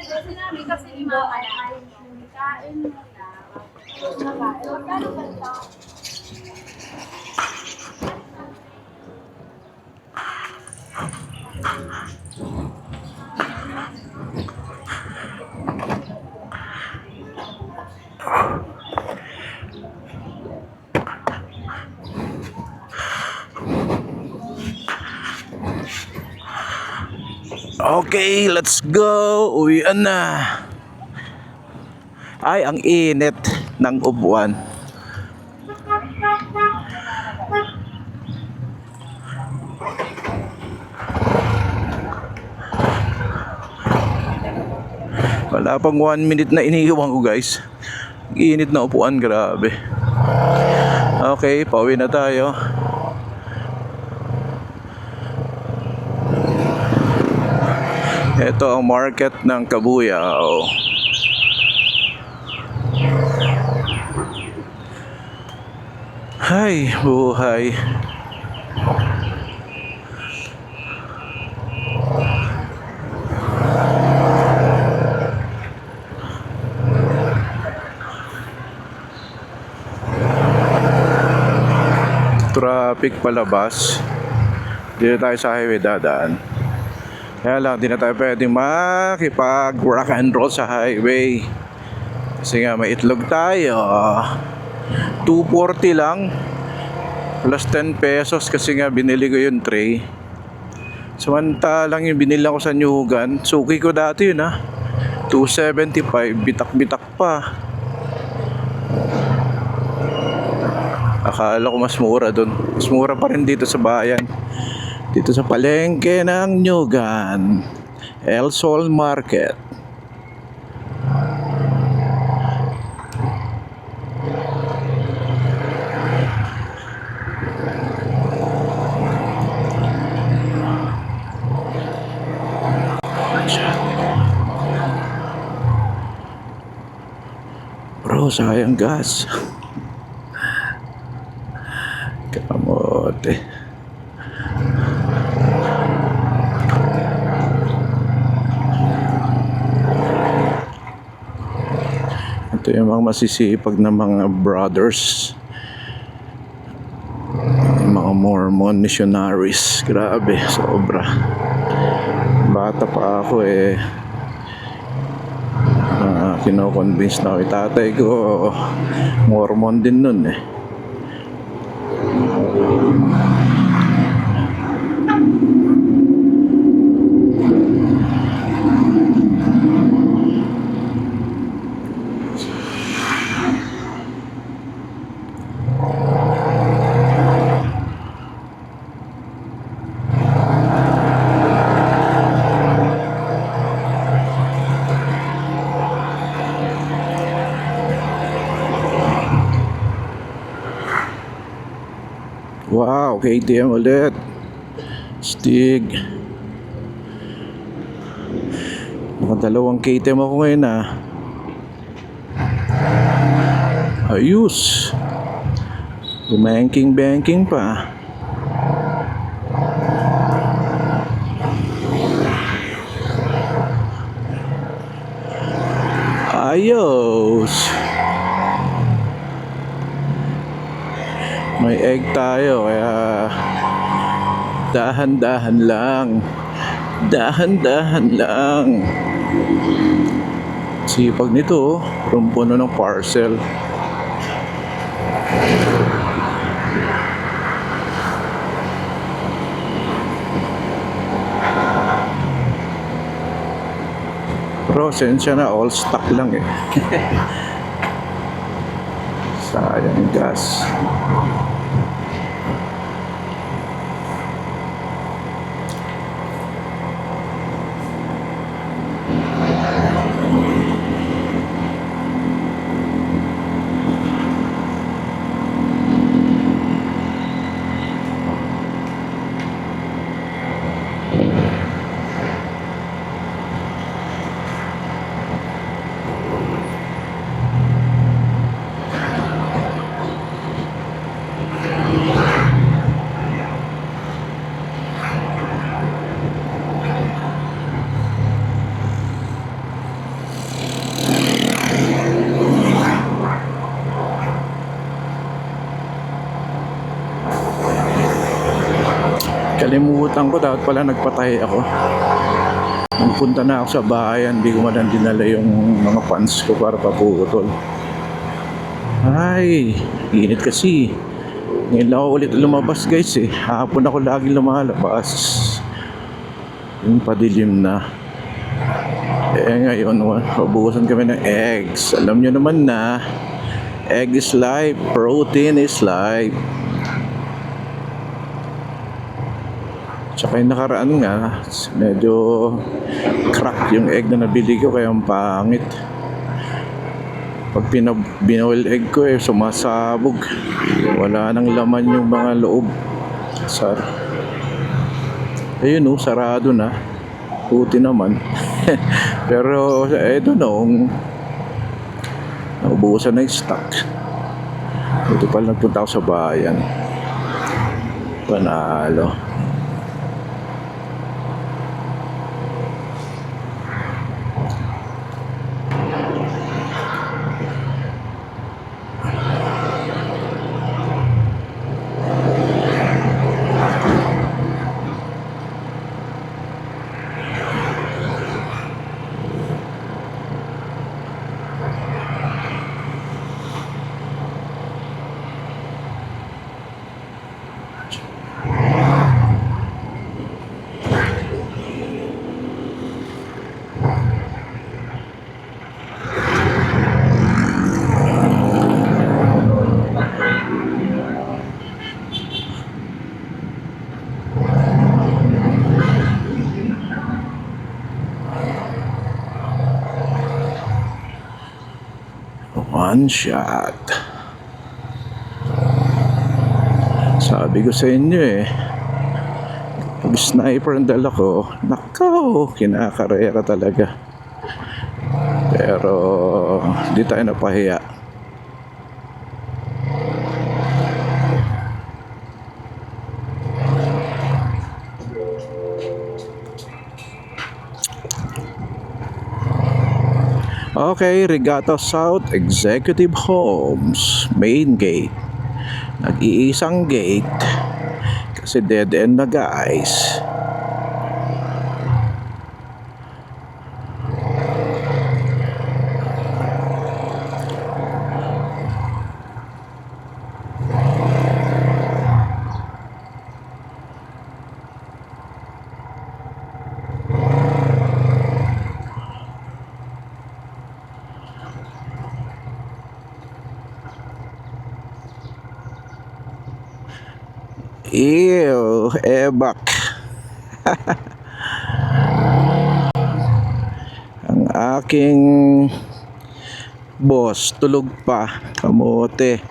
Sinabi kasi ni mama na kain muna. Magkano ba ito? Okay, let's go. Uwian na. Ay, ang init ng upuan. Wala pang 1 minute na iniiwan ko, guys. Init na upuan, grabe. Okay, pauwi na tayo. Ito ang market ng Kabuyao. Hay, buhay. Traffic palabas. Dito tayo sa highway dadaan. Kaya lang, di na tayo pwede makipag rock and roll sa highway. Kasi nga may itlog tayo. 240 lang. Plus 10 pesos kasi nga binili ko yung tray. Samantalang yung binili ko sa Nyugan, suki ko dati yun 275, bitak-bitak pa. Akala ko mas mura dun. Mas mura pa rin dito sa bayan. Dito sa palengke ng Nyugan, El Sol Market. Bro, sayang gas. Kamote. Ito yung mga masisipag na mga brothers, mga Mormon missionaries. Grabe, sobra. Bata pa ako kino-convince na ako. Tatay ko Mormon din nun Wow, KTM ulit. Stig. Nakadalawang KTM ako ngayon Ayos. Banking pa. Ayos. May egg tayo kaya dahan-dahan lang. Dahan-dahan lang. Sipag nito, puno ng parcel. Pero sensya na, all stock lang sayang gas. Kalimutan ko, dapat pala nagpatay ako. Nagpunta na ako sa bayan, hindi ko man dinala yung mga pants ko para paputol. Ay, init kasi. Ngayon lang ako ulit lumabas guys eh. Hapon ako lagi lumalabas. Yung padilim na. Ngayon, mabuhusan kami ng eggs. Alam nyo naman na, egg is life, protein is life. Tsaka yung nakaraan nga, medyo crack yung egg na nabili ko, kaya ang pangit. Pag binoil egg ko sumasabog. Wala nang laman yung mga loob. Ayun sarado na. Puti naman. Pero eto noong naubusan na yung stock. Ito pala nagpunta ako sa bayan. Panalo. One shot. Sabi ko sa inyo pag sniper ang dala ko, nakaw, kinakarera talaga. Pero di tayo napahiya. Okay, Regatta South Executive Homes, main gate. Nag-iisang gate kasi dead end na guys. Ew, ebak. Ang aking boss tulog pa, kamote.